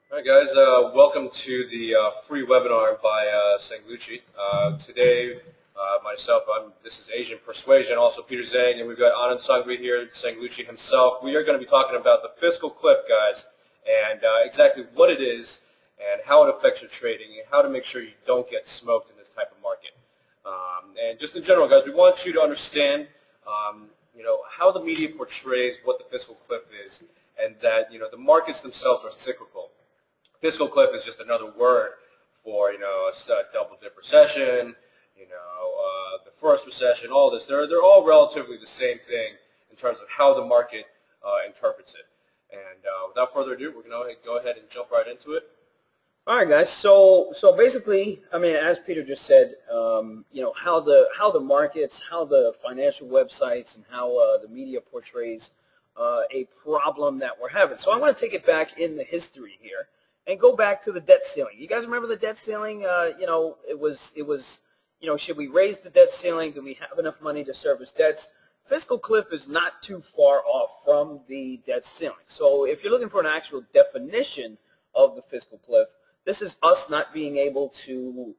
All right, guys. Welcome to the free webinar by Lucci. Today, this is Asian Persuasion, also Peter Zhang, and we've got Anand Sangri here, Lucci himself. We are going to be talking about the Fiscal Cliff, guys, and exactly what it is, and how it affects your trading, and how to make sure you don't get smoked in this type of market. And just in general, guys, we want you to understand, how the media portrays what the Fiscal Cliff is, and that the markets themselves are cyclical. Fiscal cliff is just another word for a double-dip recession, the first recession, all this. They're all relatively the same thing in terms of how the market interprets it. And without further ado, we're going to go ahead and jump right into it. All right, guys. So basically, I mean, as Peter just said, how the markets, how the financial websites, and how the media portrays a problem that we're having. So I want to take it back in the history here and go back to the debt ceiling. You guys remember the debt ceiling? It was should we raise the debt ceiling? Do we have enough money to service debts? Fiscal cliff is not too far off from the debt ceiling. So if you're looking for an actual definition of the fiscal cliff, this is us not being able to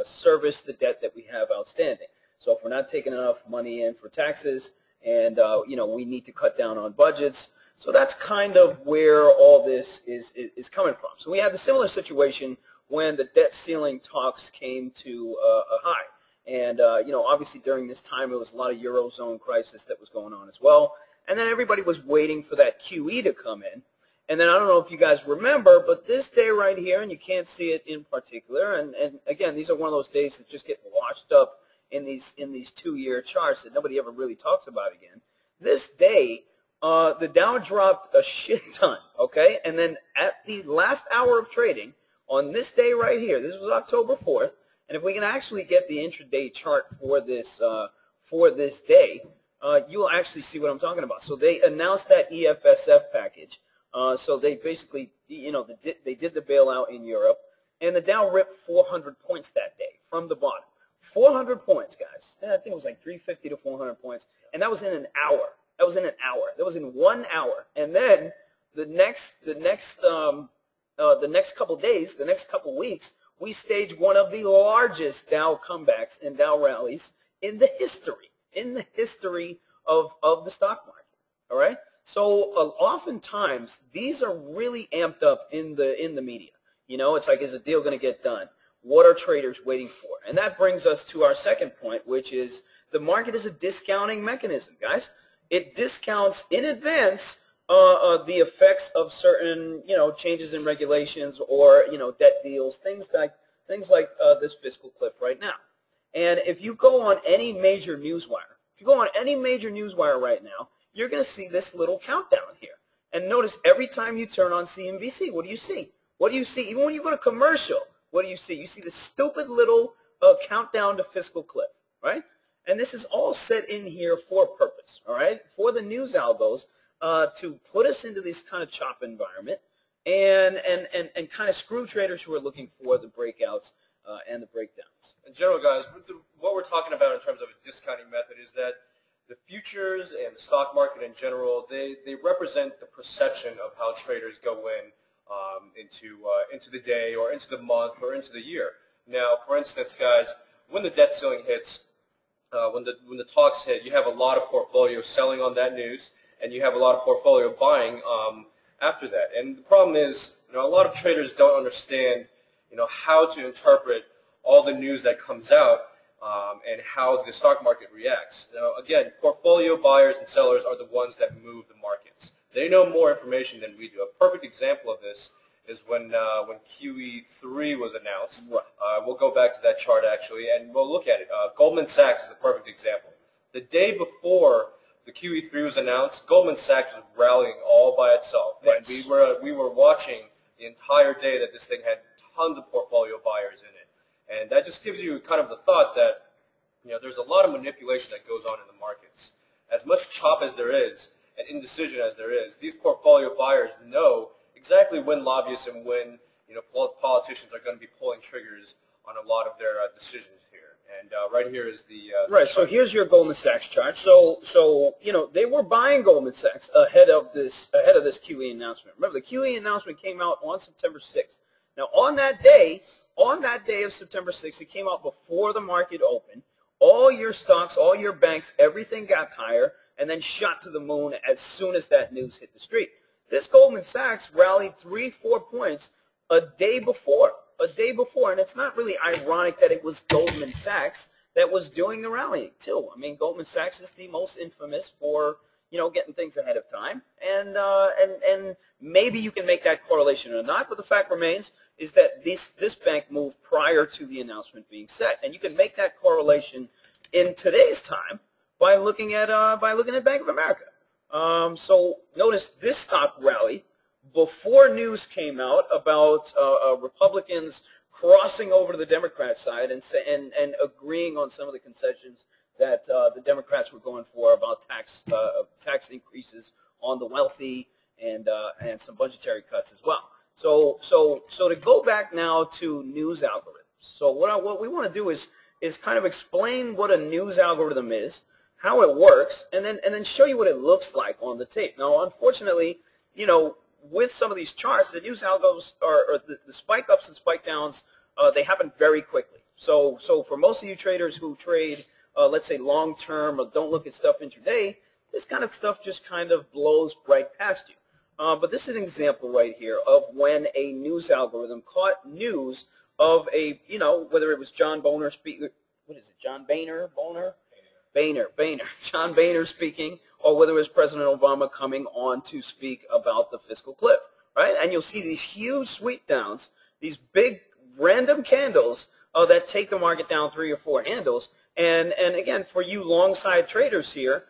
service the debt that we have outstanding. So if we're not taking enough money in for taxes, and we need to cut down on budgets. So that's kind of where all this is coming from. So we had the similar situation when the debt ceiling talks came to a high. And, obviously during this time, there was a lot of Eurozone crisis that was going on as well. And then everybody was waiting for that QE to come in. And then I don't know if you guys remember, but this day right here, and you can't see it in particular, and again, these are one of those days that just get washed up in these 2-year charts that nobody ever really talks about again. This day, the Dow dropped a shit ton, okay? And then at the last hour of trading, on this day right here, this was October 4th, and if we can actually get the intraday chart for this day, you'll actually see what I'm talking about. So they announced that EFSF package. So they basically, they did the bailout in Europe, and the Dow ripped 400 points that day from the bottom. 400 points, guys. I think it was like 350 to 400 points, and that was in an hour. That was in an hour. That was in 1 hour. And then the next couple days, the next couple weeks, we staged one of the largest Dow comebacks and Dow rallies in the history of the stock market. All right. So oftentimes these are really amped up in the media. It's like, is a deal going to get done? What are traders waiting for? And that brings us to our second point, which is the market is a discounting mechanism, guys. It discounts in advance the effects of certain, changes in regulations or, debt deals, things like this fiscal cliff right now. And if you go on any major newswire, right now, you're going to see this little countdown here. And notice every time you turn on CNBC, what do you see? What do you see? Even when you go to commercial, what do you see? You see the stupid little countdown to fiscal cliff, right? And this is all set in here for a purpose, all right? For the news algos to put us into this kind of chop environment and kind of screw traders who are looking for the breakouts and the breakdowns. In general, guys, what we're talking about in terms of a discounting method is that the futures and the stock market in general, they represent the perception of how traders go into the day or into the month or into the year. Now, for instance, guys, when the debt ceiling hits, when the talks hit, you have a lot of portfolio selling on that news, and you have a lot of portfolio buying after that. And the problem is, a lot of traders don't understand, how to interpret all the news that comes out and how the stock market reacts. Now, again, portfolio buyers and sellers are the ones that move the markets. They know more information than we do. A perfect example of this is when QE3 was announced. Right. We'll go back to that chart actually, and we'll look at it. Goldman Sachs is a perfect example. The day before the QE3 was announced, Goldman Sachs was rallying all by itself, right. And we were watching the entire day that this thing had tons of portfolio buyers in it, and that just gives you kind of the thought that there's a lot of manipulation that goes on in the markets. As much chop as there is and indecision as there is, these portfolio buyers know exactly when lobbyists and when politicians are going to be pulling triggers on a lot of their decisions here. And right here is the right. So here's your Goldman Sachs chart. So they were buying Goldman Sachs ahead of this QE announcement. Remember, the QE announcement came out on September 6th. Now, on that day of September 6th, it came out before the market opened. All your stocks, all your banks, everything got higher and then shot to the moon as soon as that news hit the street. This Goldman Sachs rallied 3-4 points a day before, and it's not really ironic that it was Goldman Sachs that was doing the rallying too. I mean, Goldman Sachs is the most infamous for getting things ahead of time, and maybe you can make that correlation or not, but the fact remains is that this bank moved prior to the announcement being set, and you can make that correlation in today's time by looking at Bank of America. So notice this stock rallied before news came out about Republicans crossing over to the Democrat side and agreeing on some of the concessions that the Democrats were going for about tax increases on the wealthy and some budgetary cuts as well. So to go back now to news algorithms. So what we want to do is kind of explain what a news algorithm is, how it works, and then show you what it looks like on the tape. Now, unfortunately, with some of these charts, the news algos or the spike ups and spike downs, they happen very quickly. So for most of you traders who trade, let's say long term or don't look at stuff intraday, this kind of stuff just kind of blows right past you. But this is an example right here of when a news algorithm caught news of a, whether it was John Boehner speaking, what is it, John Boehner, John Boehner speaking, or whether it was President Obama coming on to speak about the fiscal cliff, right? And you'll see these huge sweep downs, these big random candles that take the market down 3 or 4 handles. And again, for you long side traders here,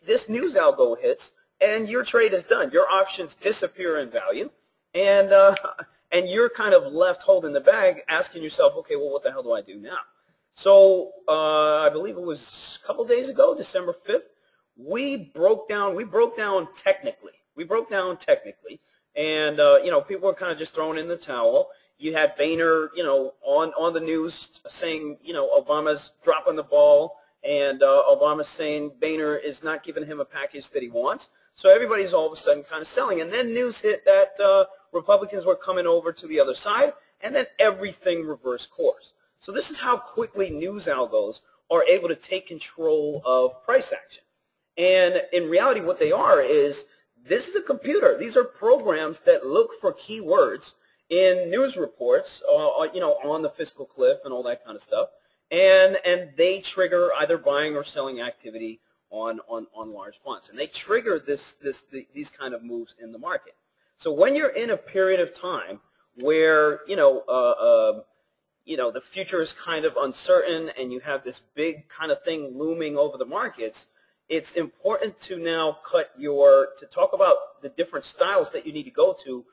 this news algo hits, and your trade is done. Your options disappear in value, and you're kind of left holding the bag, asking yourself, okay, well, what the hell do I do now? So I believe it was a couple days ago, December 5th, we broke down technically, and people were kind of just throwing in the towel. You had Boehner, on the news saying, Obama's dropping the ball, and Obama's saying Boehner is not giving him a package that he wants. So everybody's all of a sudden kind of selling. And then news hit that Republicans were coming over to the other side, and then everything reversed course. So this is how quickly news algos are able to take control of price action. And in reality, what they are is, this is a computer. These are programs that look for keywords in news reports, on the fiscal cliff and all that kind of stuff. And they trigger either buying or selling activity on large funds, and they trigger these kind of moves in the market. So when you're in a period of time where the future is kind of uncertain and you have this big kind of thing looming over the markets, it's important to now talk about the different styles that you need to go to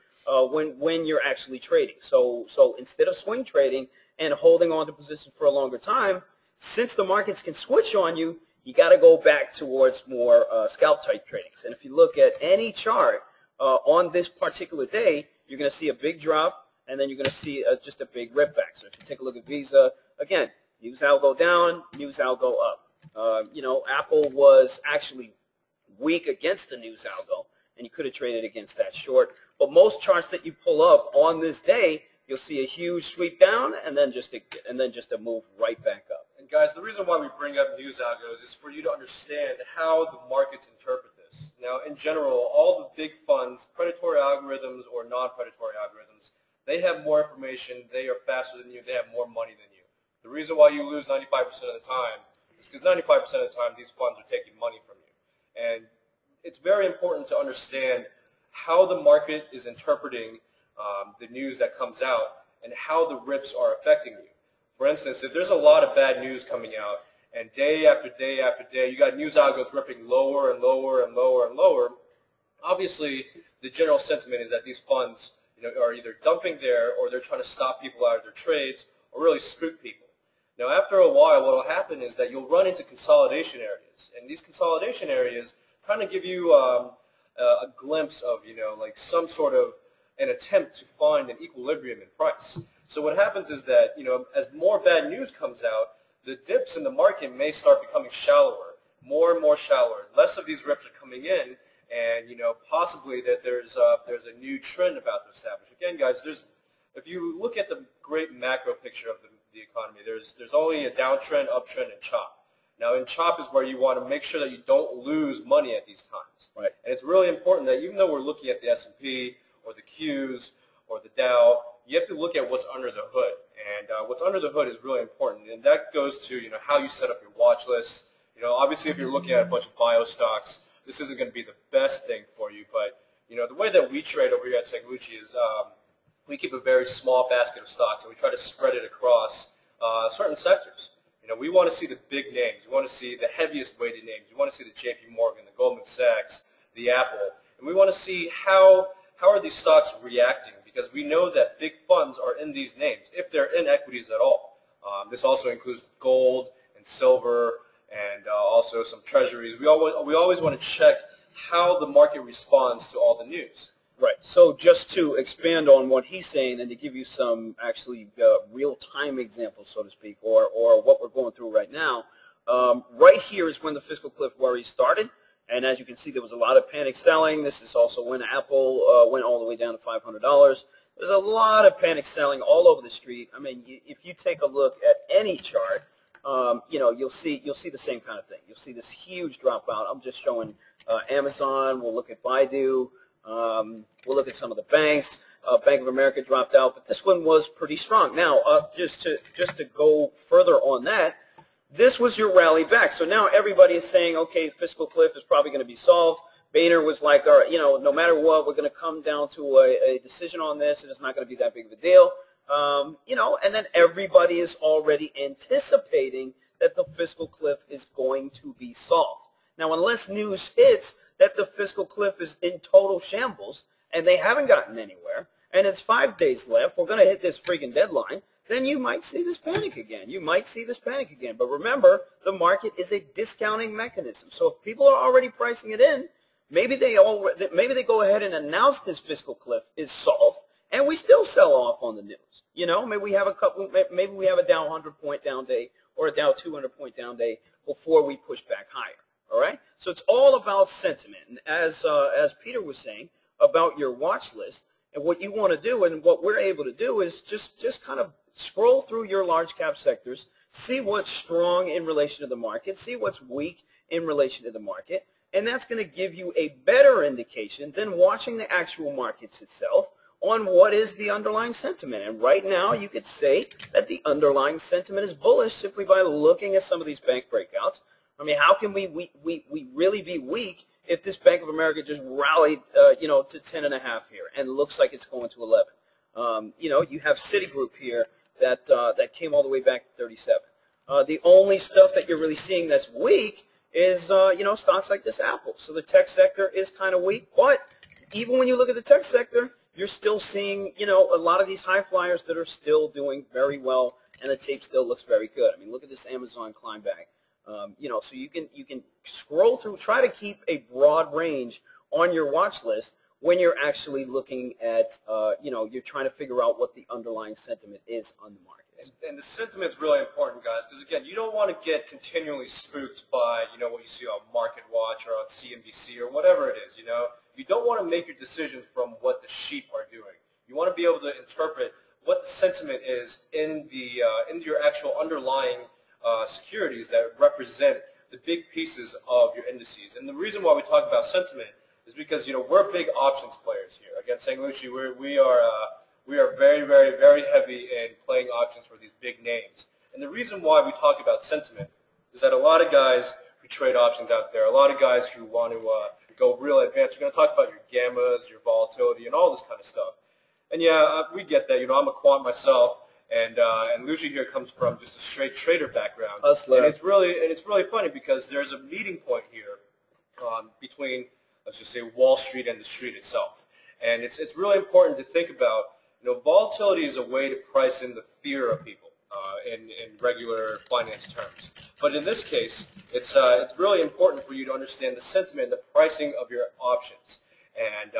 when you're actually trading. So instead of swing trading and holding on to positions for a longer time, since the markets can switch on you, you got to go back towards more scalp type tradings. And if you look at any chart on this particular day, you're going to see a big drop, and then you're going to see just a big rip back. So if you take a look at Visa, again, news algo down, news algo up. Apple was actually weak against the news algo, and you could have traded against that short. But most charts that you pull up on this day, you'll see a huge sweep down, and then just a move right back up. And guys, the reason why we bring up news algos is for you to understand how the markets interpret this. Now, in general, all the big funds, predatory algorithms or non-predatory algorithms, they have more information, they are faster than you, they have more money than you. The reason why you lose 95% of the time is because 95% of the time these funds are taking money from you. And it's very important to understand how the market is interpreting the news that comes out and how the rips are affecting you. For instance, if there's a lot of bad news coming out, and day after day after day, you got news algos ripping lower and lower and lower and lower, obviously the general sentiment is that these funds are either dumping there, or they're trying to stop people out of their trades, or really spook people. Now, after a while, what will happen is that you'll run into consolidation areas, and these consolidation areas kind of give you a glimpse of, like some sort of an attempt to find an equilibrium in price. So what happens is that, as more bad news comes out, the dips in the market may start becoming shallower, more and more shallower. Less of these rips are coming in, and possibly that there's a new trend about to establish. Again, guys, if you look at the great macro picture of the economy, there's only a downtrend, uptrend, and chop. Now, in chop is where you want to make sure that you don't lose money at these times. Right. And it's really important that even though we're looking at the S&P or the Qs or the Dow, you have to look at what's under the hood. And what's under the hood is really important. And that goes to how you set up your watch list. Obviously, if you're looking at a bunch of bio stocks, this isn't going to be the best thing for you. But the way that we trade over here at St. Lucci is we keep a very small basket of stocks, and we try to spread it across certain sectors. We want to see the big names. We want to see the heaviest weighted names. We want to see the J.P. Morgan, the Goldman Sachs, the Apple, and we want to see how are these stocks reacting, because we know that big funds are in these names, if they're in equities at all. This also includes gold and silver and also some treasuries. We always want to check how the market responds to all the news. Right. So just to expand on what he's saying and to give you some actually real-time examples, so to speak, or what we're going through right now, right here is when the fiscal cliff worries started. And as you can see, there was a lot of panic selling. This is also when Apple went all the way down to $500. There's a lot of panic selling all over the street. I mean, if you take a look at any chart, you'll see the same kind of thing. You'll see this huge dropout. I'm just showing Amazon. We'll look at Baidu. We'll look at some of the banks. Bank of America dropped out, but this one was pretty strong. Now, just to go further on that, this was your rally back. So now everybody is saying, okay, fiscal cliff is probably going to be solved. Boehner was like, all right, no matter what, we're going to come down to a decision on this, and it's not going to be that big of a deal. And then everybody is already anticipating that the fiscal cliff is going to be solved. Now, unless news hits that the fiscal cliff is in total shambles and they haven't gotten anywhere, and it's 5 days left, we're going to hit this freaking deadline, then you might see this panic again. You might see this panic again. But remember, the market is a discounting mechanism. So if people are already pricing it in, maybe they go ahead and announce this fiscal cliff is solved, and we still sell off on the news. Maybe we have maybe we have a Dow 100-point down day or a Dow 200-point down day before we push back higher. All right. So it's all about sentiment, and as Peter was saying about your watch list, and what you want to do, and what we're able to do, is just kind of scroll through your large cap sectors, see what's strong in relation to the market, see what's weak in relation to the market, and that's going to give you a better indication than watching the actual markets itself on what is the underlying sentiment. And right now, you could say that the underlying sentiment is bullish simply by looking at some of these bank breakouts. I mean, how can we really be weak if this Bank of America just rallied, to 10.5 here and looks like it's going to 11? You have Citigroup here that came all the way back to 37. The only stuff that you're really seeing that's weak is, stocks like this Apple. So the tech sector is kind of weak, but even when you look at the tech sector, you're still seeing, a lot of these high flyers that are still doing very well, and the tape still looks very good. I mean, look at this Amazon climb back. So you can scroll through, try to keep a broad range on your watch list when you're actually looking at, you're trying to figure out what the underlying sentiment is on the market. And the sentiment's really important, guys, because again, you don't want to get continually spooked by, what you see on Market Watch or on CNBC or whatever it is. You don't want to make your decisions from what the sheep are doing. You want to be able to interpret what the sentiment is in your actual underlying securities that represent the big pieces of your indices. And the reason why we talk about sentiment is because we're big options players here. Again, St. Lucci, we are very, very, very heavy in playing options for these big names. And the reason why we talk about sentiment is that a lot of guys who trade options out there, a lot of guys who want to go real advanced, are going to talk about your gammas, your volatility, and all this kind of stuff. And yeah, we get that. I'm a quant myself. And Lucci here comes from just a straight trader background. Hustler. And it's really funny because there's a meeting point here between, let's just say, Wall Street and the street itself. And it's really important to think about, volatility is a way to price in the fear of people in regular finance terms. But in this case, it's really important for you to understand the sentiment, the pricing of your options. And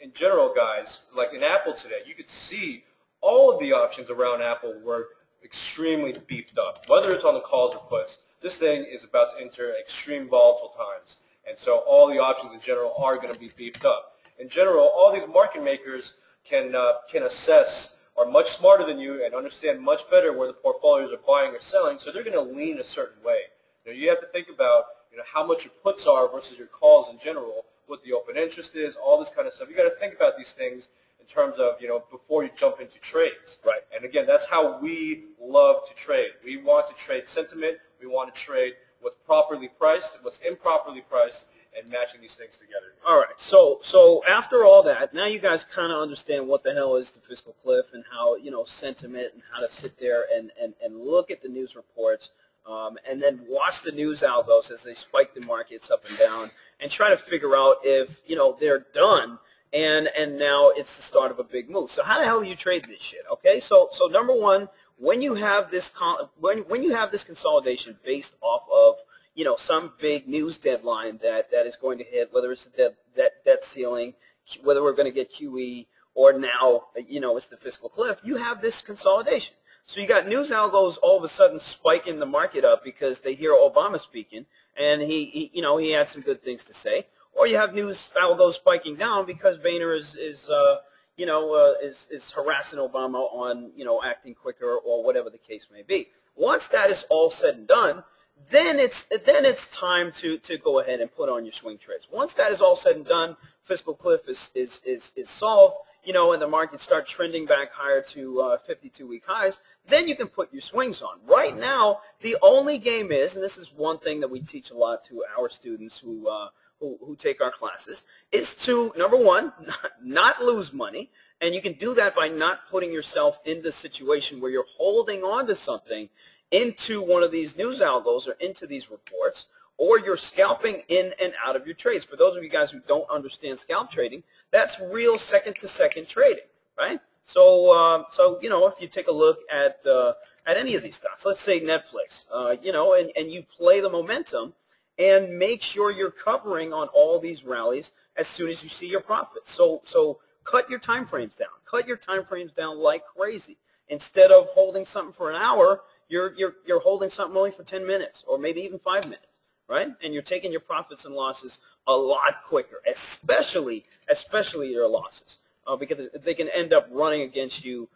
in general, guys, like in Apple today, you could see all of the options around Apple were extremely beefed up. Whether it's on the calls or puts, this thing is about to enter extreme volatile times. And so all the options in general are going to be beefed up. In general, all these market makers can assess, are much smarter than you and understand much better where the portfolios are buying or selling, so they're going to lean a certain way. You have to think about how much your puts are versus your calls in general, what the open interest is, all this kind of stuff. You got to think about these things in terms of, before you jump into trades. Right. And again, that's how we love to trade. We want to trade sentiment. We want to trade what's properly priced, what's improperly priced, and matching these things together. All right. So after all that, now you guys kind of understand what the hell is the fiscal cliff and how, sentiment and how to sit there and look at the news reports. And then watch the news algos as they spike the markets up and down, and try to figure out if they're done and now it's the start of a big move. So how the hell do you trade this shit? Okay, so number one, when you have this when you have this consolidation based off of some big news deadline that is going to hit, whether it's the debt ceiling, whether we're going to get QE, or now it's the fiscal cliff, you have this consolidation. So you got news algos all of a sudden spiking the market up because they hear Obama speaking, and he had some good things to say. Or you have news algos spiking down because Boehner is harassing Obama on acting quicker or whatever the case may be. Once that is all said and done, then it's time to go ahead and put on your swing trades. Once that is all said and done, fiscal cliff is solved, and the market starts trending back higher to 52-week highs, then you can put your swings on. Right now, the only game is, and this is one thing that we teach a lot to our students who take our classes, is to, number one, not lose money, and you can do that by not putting yourself in the situation where you're holding on to something into one of these news algos or into these reports, or you're scalping in and out of your trades. For those of you guys who don't understand scalp trading, that's real second-to-second trading, right? So, if you take a look at any of these stocks, let's say Netflix, and you play the momentum and make sure you're covering on all these rallies as soon as you see your profits. So cut your time frames down. Cut your time frames down like crazy. Instead of holding something for an hour, you're holding something only for 10 minutes or maybe even 5 minutes, right? And you're taking your profits and losses a lot quicker, especially your losses, because they can end up running against you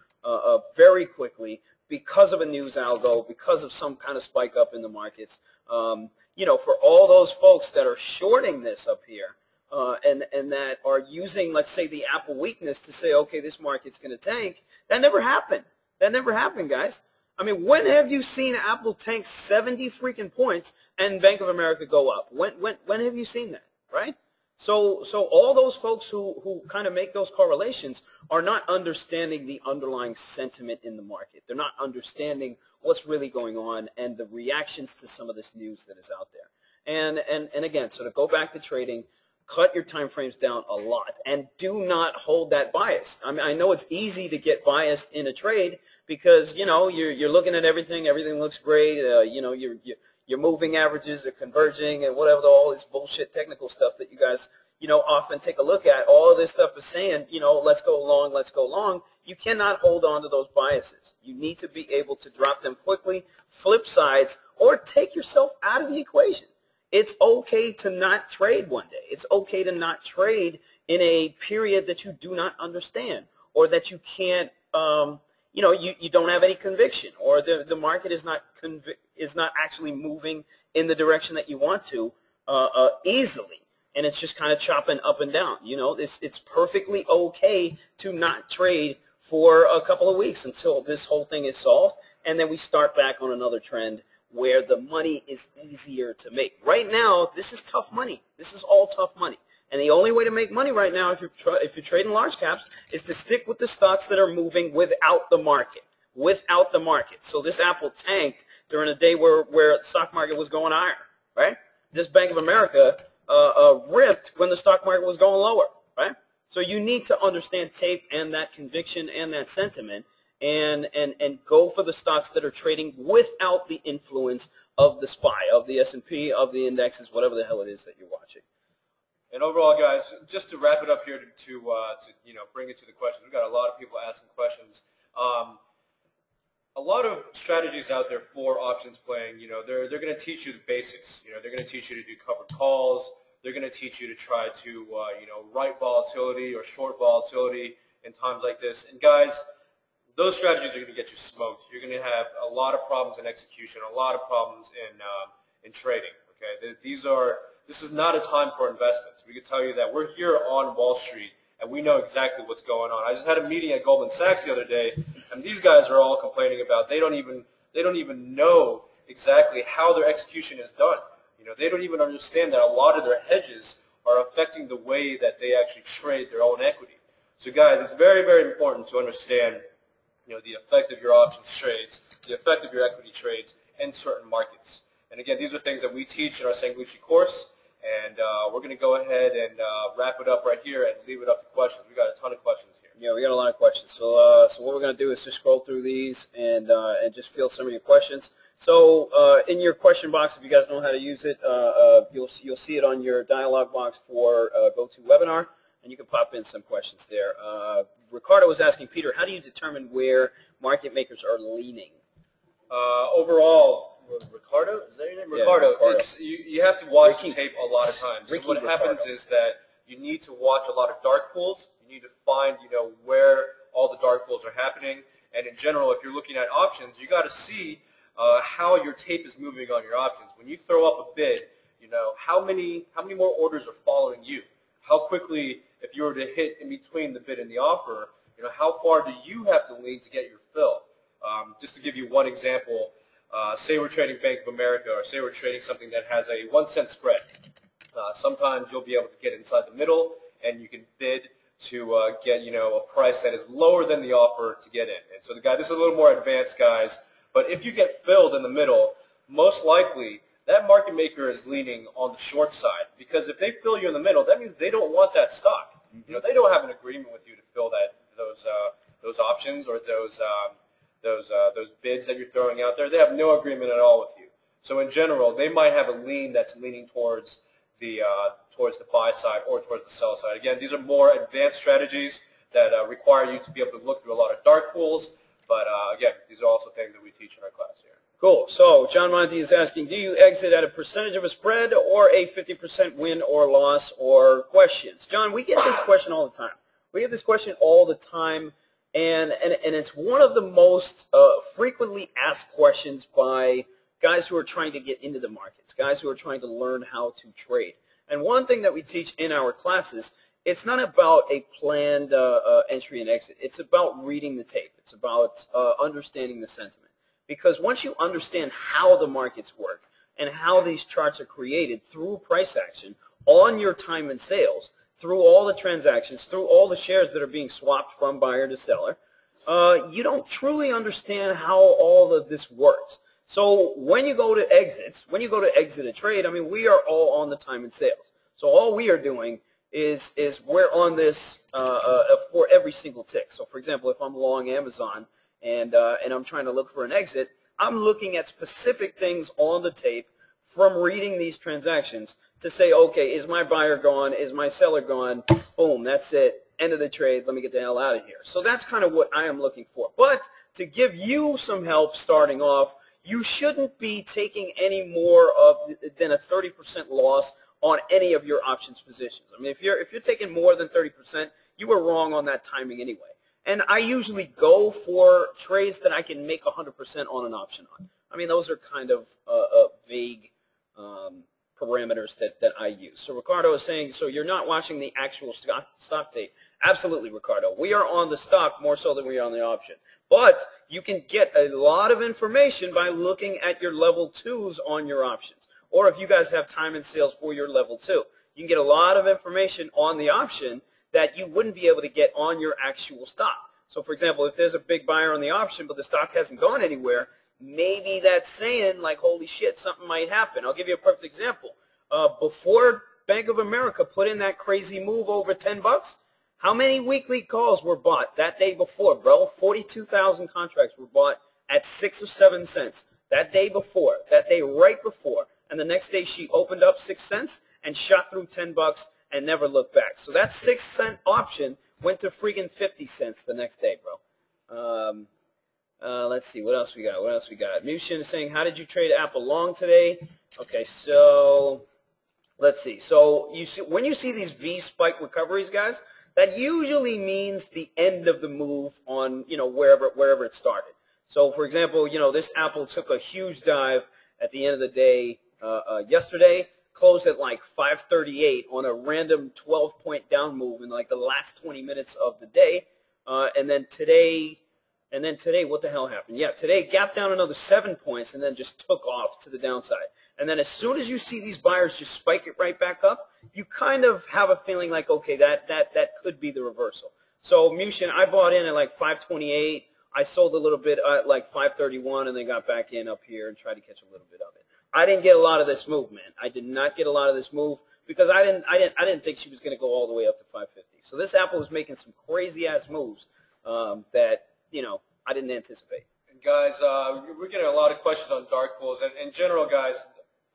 very quickly because of a news algo, because of some kind of spike up in the markets. For all those folks that are shorting this up here and that are using, let's say, the Apple weakness to say, okay, this market's going to tank, that never happened. That never happened, guys. I mean, when have you seen Apple tank 70 freaking points and Bank of America go up? When have you seen that, right? So all those folks who kind of make those correlations are not understanding the underlying sentiment in the market. They're not understanding what's really going on and the reactions to some of this news that is out there. And again, so to go back to trading, cut your time frames down a lot and do not hold that bias. I mean, I know it's easy to get biased in a trade because you're looking at everything looks great. Your moving averages are converging and whatever all this bullshit technical stuff that you guys often take a look at. All of this stuff is saying let's go long, let's go long. You cannot hold on to those biases. You need to be able to drop them quickly, flip sides, or take yourself out of the equation. It's okay to not trade one day. It's okay to not trade in a period that you do not understand or that you can't, you don't have any conviction, or the market is not actually moving in the direction that you want to easily, and it's just kind of chopping up and down. It's perfectly okay to not trade for a couple of weeks until this whole thing is solved, and then we start back on another trend where the money is easier to make. Right now, this is tough money. This is all tough money. And the only way to make money right now, if you're trading large caps, is to stick with the stocks that are moving without the market. Without the market. So this Apple tanked during a day where the stock market was going higher, right? This Bank of America ripped when the stock market was going lower, right? So you need to understand tape and that conviction and that sentiment, and go for the stocks that are trading without the influence of the SPY, of the S&P, of the indexes, whatever the hell it is that you're watching. And overall, guys, just to wrap it up here to bring it to the questions, we've got a lot of people asking questions. A lot of strategies out there for options playing, they're going to teach you the basics. They're going to teach you to do covered calls. They're going to teach you to try to, right volatility or short volatility in times like this. And guys, those strategies are going to get you smoked. You're going to have a lot of problems in execution, a lot of problems in trading. Okay, this is not a time for investments. We can tell you that we're here on Wall Street, and we know exactly what's going on. I just had a meeting at Goldman Sachs the other day, and these guys are all complaining about they don't even know exactly how their execution is done. They don't even understand that a lot of their hedges are affecting the way that they actually trade their own equity. So guys, it's very, very important to understand the effect of your options trades, the effect of your equity trades in certain markets. And again, these are things that we teach in our St. Lucci course, and we're going to go ahead and wrap it up right here and leave it up to questions. We got a ton of questions here. Yeah, we got a lot of questions. So what we're going to do is just scroll through these and just field some of your questions. So in your question box, if you guys know how to use it, you'll see it on your dialog box for GoToWebinar, and you can pop in some questions there. Ricardo was asking, Peter, how do you determine where market makers are leaning? Overall, Ricardo, is that your name? Yeah, Ricardo. Ricardo. You have to watch the tape a lot of times. So what happens is that you need to watch a lot of dark pools. You need to find where all the dark pools are happening. And in general, if you're looking at options, you got to see how your tape is moving on your options. When you throw up a bid, how many more orders are following you? How quickly, if you were to hit in between the bid and the offer, how far do you have to lean to get your fill? Just to give you one example, say we're trading Bank of America, or say we're trading something that has a 1 cent spread. Sometimes you'll be able to get inside the middle, and you can bid to get a price that is lower than the offer to get in. And so this is a little more advanced, guys. But if you get filled in the middle, most likely that market maker is leaning on the short side, because if they fill you in the middle, that means they don't want that stock. They don't have an agreement with you to fill those options or those bids that you're throwing out there. They have no agreement at all with you. So in general, they might have a lean that's leaning towards the buy side or towards the sell side. Again, these are more advanced strategies that require you to be able to look through a lot of dark pools. But again, these are also things that we teach in our class here. Cool. So John Monty is asking, do you exit at a percentage of a spread or a 50% win or loss, or questions? John, we get this question all the time. We get this question all the time, and it's one of the most frequently asked questions by guys who are trying to get into the markets, guys who are trying to learn how to trade. And one thing that we teach in our classes, it's not about a planned entry and exit. It's about reading the tape. It's about understanding the sentiment. Because once you understand how the markets work and how these charts are created through price action on your time and sales, through all the transactions, through all the shares that are being swapped from buyer to seller, you don't truly understand how all of this works. So when you go to exits, when you go to exit a trade, I mean, we are all on the time and sales. So all we are doing is we're on this for every single tick. So for example, if I'm long Amazon and I'm trying to look for an exit, I'm looking at specific things on the tape from reading these transactions to say, okay, is my buyer gone? Is my seller gone? Boom, that's it. End of the trade. Let me get the hell out of here. So that's kind of what I am looking for. But to give you some help starting off, you shouldn't be taking any more than a 30% loss on any of your options positions. I mean, if you're taking more than 30%, you were wrong on that timing anyway. And I usually go for trades that I can make 100% on an option on. I mean, those are kind of vague parameters that I use. So Ricardo is saying, so you're not watching the actual stock tape. Absolutely, Ricardo. We are on the stock more so than we are on the option. But you can get a lot of information by looking at your level 2s on your options. Or if you guys have time and sales for your level 2, you can get a lot of information on the option that you wouldn't be able to get on your actual stock. So for example, if there's a big buyer on the option but the stock hasn't gone anywhere, maybe that's saying like, holy shit, something might happen. I'll give you a perfect example. Before Bank of America put in that crazy move over $10, how many weekly calls were bought that day before, bro? 42,000 contracts were bought at 6 or 7 cents that day before, that day right before. And the next day she opened up 6 cents and shot through $10 and never looked back. So that 6-cent option went to freaking 50 cents the next day, bro. Let's see, what else we got? What else we got? Mushin is saying, how did you trade Apple long today? Okay, so let's see. So you see, when you see these V spike recoveries, guys, that usually means the end of the move on, wherever it started. So, for example, this Apple took a huge dive at the end of the day yesterday, closed at like 538 on a random 12-point down move in like the last 20 minutes of the day, and then today, what the hell happened? Yeah, today gapped down another 7 points and then just took off to the downside. And then as soon as you see these buyers just spike it right back up, you kind of have a feeling like, okay, that could be the reversal. So Mushin, I bought in at like 528. I sold a little bit at like 531 and then got back in up here and tried to catch a little bit of it. I didn't get a lot of this move, man. I did not get a lot of this move because I didn't think she was going to go all the way up to 550. So this Apple was making some crazy ass moves that I didn't anticipate. And guys, we're getting a lot of questions on dark pools, and in general, guys,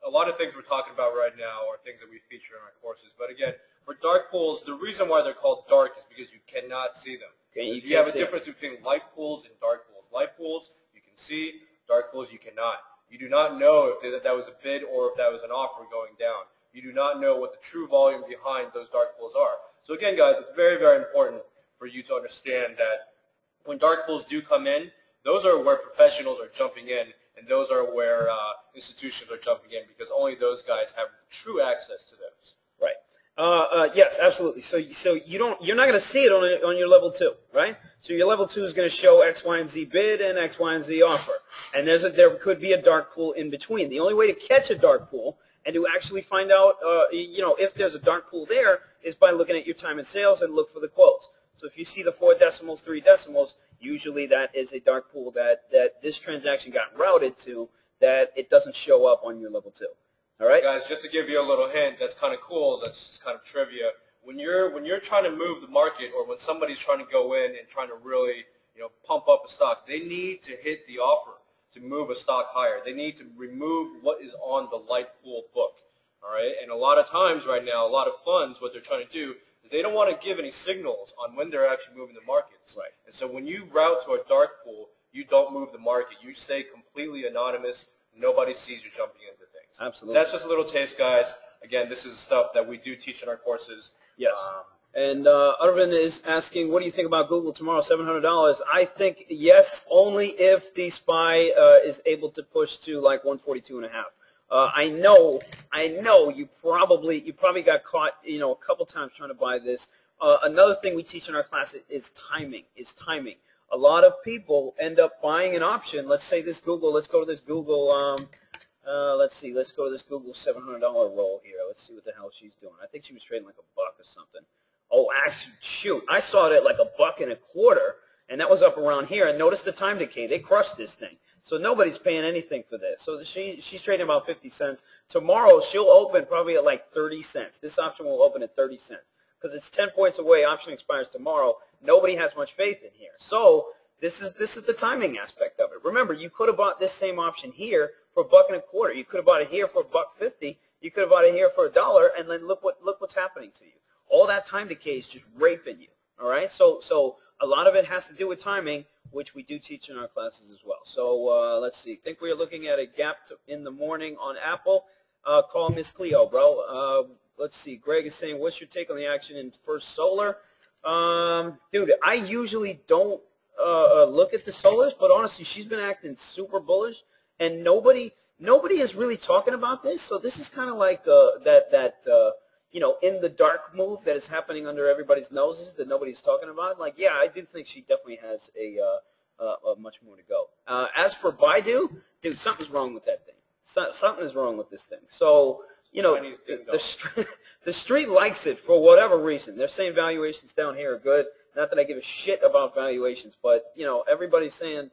a lot of things we're talking about right now are things that we feature in our courses. But again, for dark pools, the reason why they're called dark is because you cannot see them. Okay, you have a difference between light pools and dark pools. Light pools you can see, dark pools you cannot. You do not know if that was a bid or if that was an offer going down. You do not know what the true volume behind those dark pools are. So again, guys, it's very, very important for you to understand that when dark pools do come in, those are where professionals are jumping in, and those are where institutions are jumping in, because only those guys have true access to those. Right. Yes, absolutely. So you're not going to see it on your level 2, right? So your level 2 is going to show X, Y, and Z bid and X, Y, and Z offer, and there could be a dark pool in between. The only way to catch a dark pool and to actually find out, if there's a dark pool there is by looking at your time in sales and look for the quotes. So if you see the 4 decimals, 3 decimals, usually that is a dark pool that this transaction got routed to, that it doesn't show up on your level 2. All right, guys. Just to give you a little hint, that's kind of cool. That's just kind of trivia. When you're trying to move the market, or when somebody's trying to go in and trying to really pump up a stock, they need to hit the offer to move a stock higher. They need to remove what is on the light pool book. All right, and a lot of times right now, a lot of funds, what they're trying to do, they don't want to give any signals on when they're actually moving the markets. Right. And so when you route to a dark pool, you don't move the market. You stay completely anonymous. Nobody sees you jumping into things. Absolutely. That's just a little taste, guys. Again, this is stuff that we do teach in our courses. Yes. And Arvind is asking, what do you think about Google tomorrow, $700? I think yes, only if the SPY is able to push to like 142.5. I know you probably got caught, a couple times trying to buy this. Another thing we teach in our class is timing. A lot of people end up buying an option. Let's say this Google. Let's go to this Google. Let's go to this Google $700 roll here. Let's see what the hell she's doing. I think she was trading like $1 or something. Oh, actually, shoot, I saw it at like $1.25, and that was up around here. And notice the time decay. They crushed this thing. So nobody's paying anything for this. So she's trading about 50 cents. Tomorrow she'll open probably at like 30 cents. This option will open at 30 cents because it's 10 points away. Option expires tomorrow. Nobody has much faith in here. So this is the timing aspect of it. Remember, you could have bought this same option here for $1.25. You could have bought it here for $1.50. You could have bought it here for $1, and then look what's happening to you. All that time decay is just raping you. All right. So a lot of it has to do with timing, which we do teach in our classes as well. So let's see. Think we are looking at a gap in the morning on Apple. Call Miss Cleo, bro. Let's see. Greg is saying, what's your take on the action in First Solar? Dude, I usually don't look at the solars, but honestly, she's been acting super bullish, and nobody is really talking about this. So this is kind of like in the dark move that is happening under everybody's noses that nobody's talking about. Like, yeah, I do think she definitely has a much more to go. As for Baidu, dude, something's wrong with that thing. Something is wrong with this thing. So, the street likes it for whatever reason. They're saying valuations down here are good. Not that I give a shit about valuations, but, everybody's saying,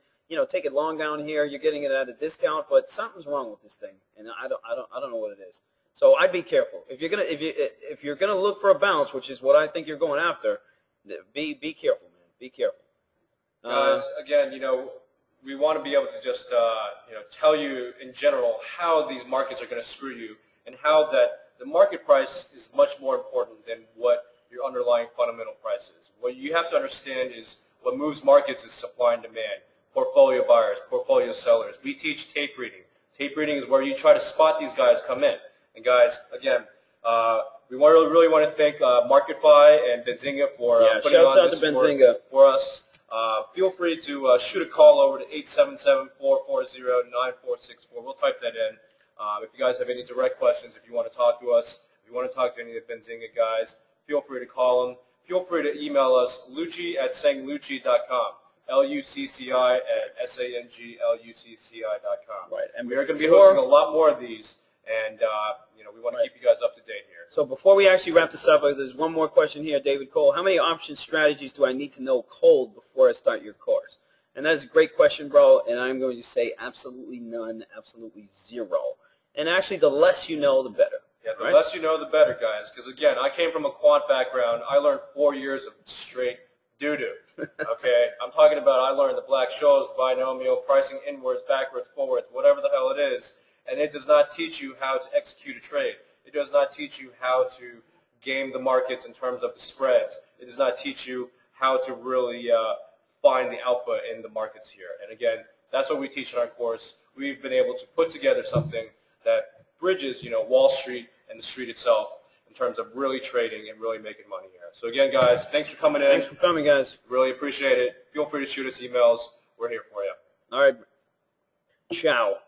take it long down here. You're getting it at a discount, but something's wrong with this thing, and I don't know what it is. So I'd be careful. If you're gonna look for a bounce, which is what I think you're going after, be careful, man. Be careful. Guys, again, we want to be able to just tell you in general how these markets are going to screw you, and how that the market price is much more important than what your underlying fundamental price is. What you have to understand is what moves markets is supply and demand. portfolio buyers, portfolio sellers. We teach tape reading. Tape reading is where you try to spot these guys come in. And guys, again, we really want to thank Marketfy and Benzinga for putting on this for us. Feel free to shoot a call over to 877-440-9464. We'll type that in. If you guys have any direct questions, if you want to talk to us, if you want to talk to any of the Benzinga guys, feel free to call them. Feel free to email us, Lucci@sanglucci.com. LUCCI@SANGLUCCI.com. Right. And we are going to be hosting a lot more of these, and we want to keep you guys up to date here. So before we actually wrap this up, there's one more question here, David Cole. How many option strategies do I need to know cold before I start your course? And that's a great question, bro, and I'm going to say absolutely none, absolutely zero. And actually, the less you know, the better. Yeah, the less you know, the better, guys. Because, again, I came from a quant background. I learned 4 years of straight doo-doo. Okay? I'm talking about I learned the Black-Scholes, binomial, pricing inwards, backwards, forwards, whatever the hell it is. And it does not teach you how to execute a trade. It does not teach you how to game the markets in terms of the spreads. It does not teach you how to really find the alpha in the markets here. And, again, that's what we teach in our course. We've been able to put together something that bridges, Wall Street and the street itself in terms of really trading and really making money here. So again, guys, thanks for coming in. Thanks for coming, guys. Really appreciate it. Feel free to shoot us emails. We're here for you. All right. Ciao.